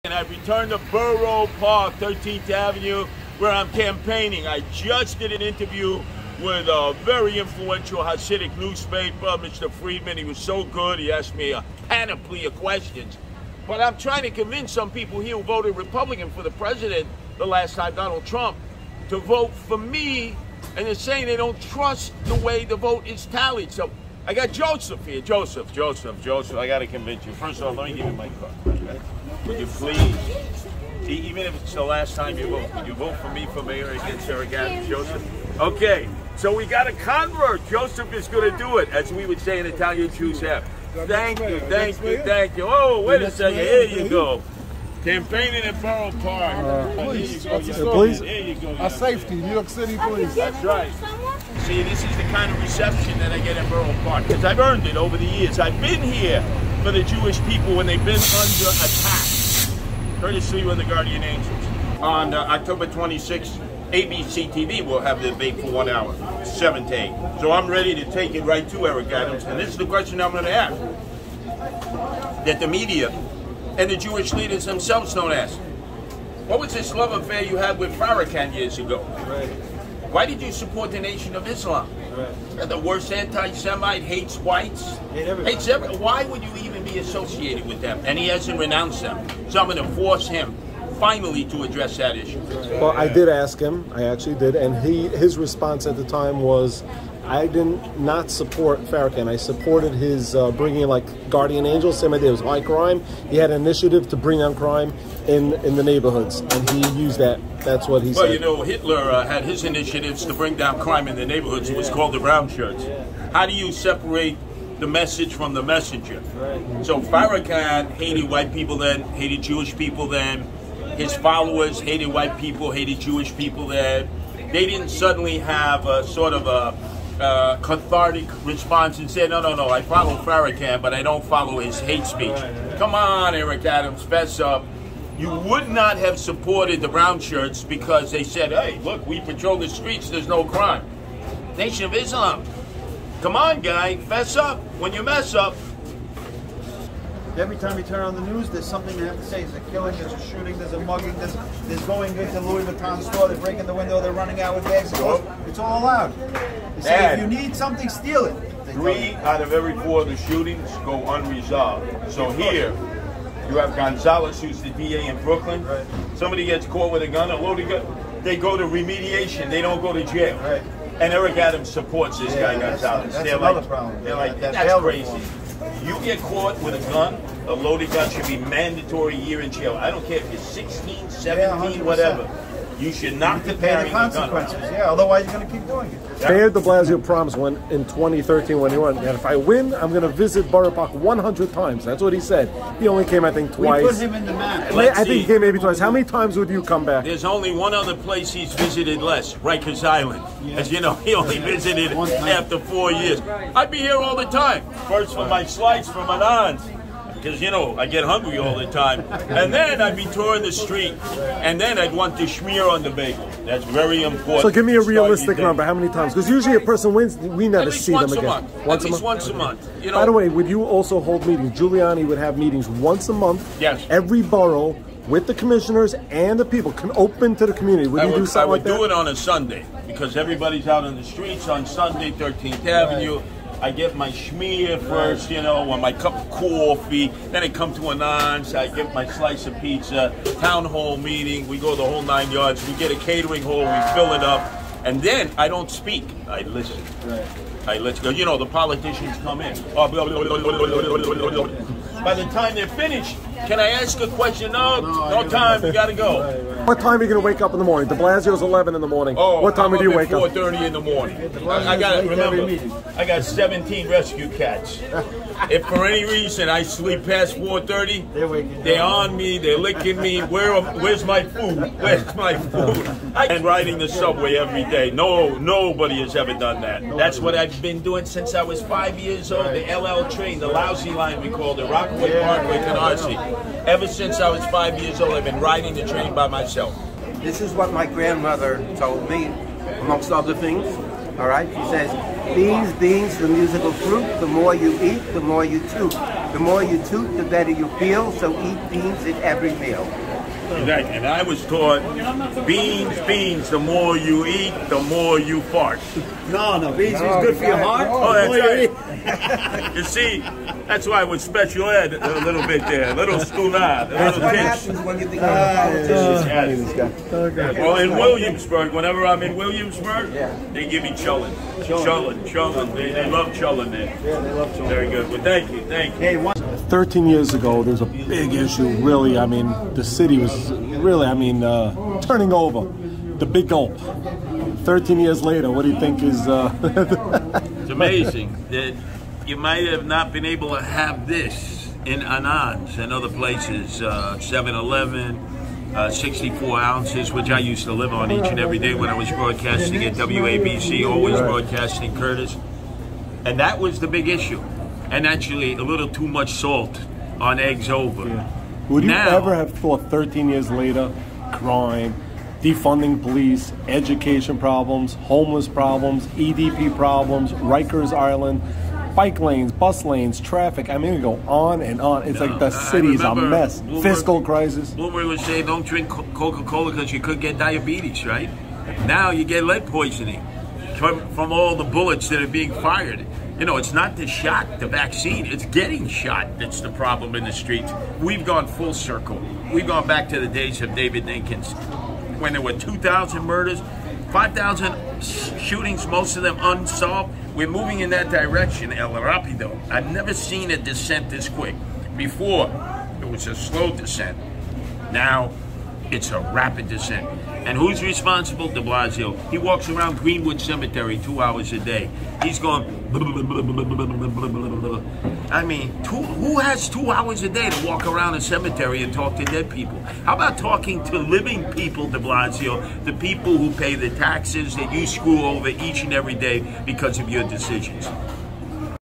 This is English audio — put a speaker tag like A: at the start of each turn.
A: And I returned to Boro Park, 13th Avenue, where I'm campaigning. I just did an interview with a very influential Hasidic newspaper, Mr. Friedman. He was so good. He asked me a panoply of questions. But I'm trying to convince some people here who voted Republican for the president the last time, Donald Trump, to vote for me. And they're saying they don't trust the way the vote is tallied. So I got Joseph here. Joseph, I got to convince you. First of all, let me give you my card. Okay? Would you please, even if it's the last time you vote, would you vote for me for mayor against Eric Adams, Joseph? Okay, so we got a convert. Joseph is going to do it, as we would say in Italian, choose him. Thank you. Oh, wait a second. Here you go. Campaigning at Boro Park.
B: Please, a safety, New York City police.
A: That's right. See, this is the kind of reception that I get at Boro Park, because I've earned it over the years. I've been here for the Jewish people when they've been under attack. Curtis Sliwa and the Guardian Angels. On October 26th, ABC TV will have the debate for 1 hour, 7 to 8. So I'm ready to take it right to Eric Adams, and this is the question I'm going to ask, that the media and the Jewish leaders themselves don't ask. What was this love affair you had with Farrakhan years ago?
B: Right.
A: Why did you support the Nation of Islam?
B: Right.
A: You're the worst anti-Semite, hates whites, hates everyone. Why would you even be associated with them? And he hasn't renounced them. So I'm going to force him finally to address that issue.
B: Well, I did ask him. I actually did, and his response at the time was, I did not support Farrakhan. I supported his bringing in like Guardian Angels. Same idea. It was high crime. He had an initiative to bring down crime in the neighborhoods, and he used that. That's what he said.
A: Well, you know, Hitler had his initiatives to bring down crime in the neighborhoods. It was called the brown shirts. How do you separate the message from the messenger? Right. So Farrakhan hated white people then, hated Jewish people then. His followers hated white people, hated Jewish people then. They didn't suddenly have a sort of a cathartic response and say, no, I follow Farrakhan, but I don't follow his hate speech. Come on, Eric Adams, fess up. You would not have supported the brown shirts because they said, hey, look, we patrol the streets, there's no crime. Nation of Islam. Come on, guy, fess up. When you mess up.
C: Every time you turn on the news, there's something they have to say. There's a killing, there's a shooting, there's a mugging, there's going into Louis Vuitton store, they're breaking the window, they're running out with bags of clothes. It's all allowed. They say if you need something, steal it.
A: 3 out of every 4 of the shootings go unresolved. So here, you have Gonzalez, who's the DA in Brooklyn.
C: Right.
A: Somebody gets caught with a gun, a loaded gun. They go to remediation. They don't go to jail.
C: Right.
A: And Eric Adams supports this guy, Gonzalez.
C: That's another problem.
A: They're like, that's crazy. You get caught with a gun, a loaded gun should be mandatory year in jail. I don't care if you're 16, 17, whatever. You should not be carrying a gun.
C: Consequences, otherwise you're going to keep doing it.
B: Mayor de Blasio promised in 2013 when he won, and if I win, I'm going to visit Boro Park 100 times. That's what he said. He only came, I think, twice.
C: We put him in the map.
B: I think he came maybe twice. How many times would you come back?
A: There's only one other place he's visited less, Rikers Island. As you know, he only visited after 4 years. I'd be here all the time. First for my slice from an aunt, because, you know, I get hungry all the time. And then I'd be touring the street. And then I'd want to schmear on the bagel. That's very important.
B: So give me a realistic number. How many times? Because usually a person wins, we never see them again.
A: At least once a month. You know?
B: By the way, would you also hold meetings? Giuliani would have meetings once a month.
A: Yes.
B: Every borough with the commissioners and the people can open to the community. Would you do something like that?
A: I would do it on a Sunday because everybody's out on the streets on Sunday, 13th Avenue. I get my schmear first, you know, or my cup of coffee. Then I come to an aunt's. I get my slice of pizza. Town hall meeting. We go the whole 9 yards. We get a catering hall. We fill it up. And then I don't speak. I listen. I listen. You know, the politicians come in. By the time they're finished, can I ask a question? No time. We got to go.
B: What time are you going to wake up in the morning? De Blasio's 11 in the morning.
A: Oh,
B: what time do you wake up?
A: 4:30 in the morning. I got to remember, I got 17 rescue cats. If for any reason I sleep past 4:30, they're on me, they're licking me. Where's my food? Where's my food? I'm riding the subway every day. Nobody has ever done that. That's what I've been doing since I was 5 years old. The LL train, the lousy line we called it, Rockaway Parkway, Canarsie. Ever since I was 5 years old, I've been riding the train by myself.
D: This is what my grandmother told me, amongst other things. All right, she says, beans, the musical fruit, the more you eat, the more you toot. The more you toot, the better you feel, so eat beans at every meal.
A: Exactly. And I was taught beans, the more you eat, the more you fart.
C: No, beans is good for your heart.
A: Oh, that's right. You see, that's why with special ed, a little bit there, a little schoolade, a
D: That's
A: little
D: what
A: pinch.
D: happens when you become a politician.
A: Yes. Well, in Williamsburg, whenever I'm in Williamsburg, they give me chullin. Chullin. They love chullin there.
C: Yeah, they love children.
A: Very good. Well, thank you.
C: Hey,
B: 13 years ago, there's a big issue, really. I mean, the city was really, turning over. The big gulp. 13 years later, what do you think is...
A: It's amazing that you might have not been able to have this in Anand's and other places, 7-Eleven, 64 ounces, which I used to live on each and every day when I was broadcasting at WABC, always broadcasting Curtis. And that was the big issue. And actually, a little too much salt on eggs over.
B: Yeah. Would you
A: Now,
B: ever have thought 13 years later, crime, defunding police, education problems, homeless problems, EDP problems, Rikers Island, bike lanes, bus lanes, traffic, I mean, it go on and on. It's like the city's a mess. Fiscal crisis.
A: Bloomberg would say, don't drink Coca-Cola because you could get diabetes, right? Now you get lead poisoning from all the bullets that are being fired. You know, it's not the shot, the vaccine, it's getting shot that's the problem in the streets. We've gone full circle. We've gone back to the days of David Dinkins, when there were 2,000 murders, 5,000 shootings, most of them unsolved. We're moving in that direction, El Rapido. I've never seen a descent this quick. Before, it was a slow descent. Now, it's a rapid descent. And who's responsible? De Blasio. He walks around Greenwood Cemetery 2 hours a day. He's going... I mean, who has 2 hours a day to walk around a cemetery and talk to dead people? How about talking to living people, De Blasio, the people who pay the taxes that you screw over each and every day because of your decisions?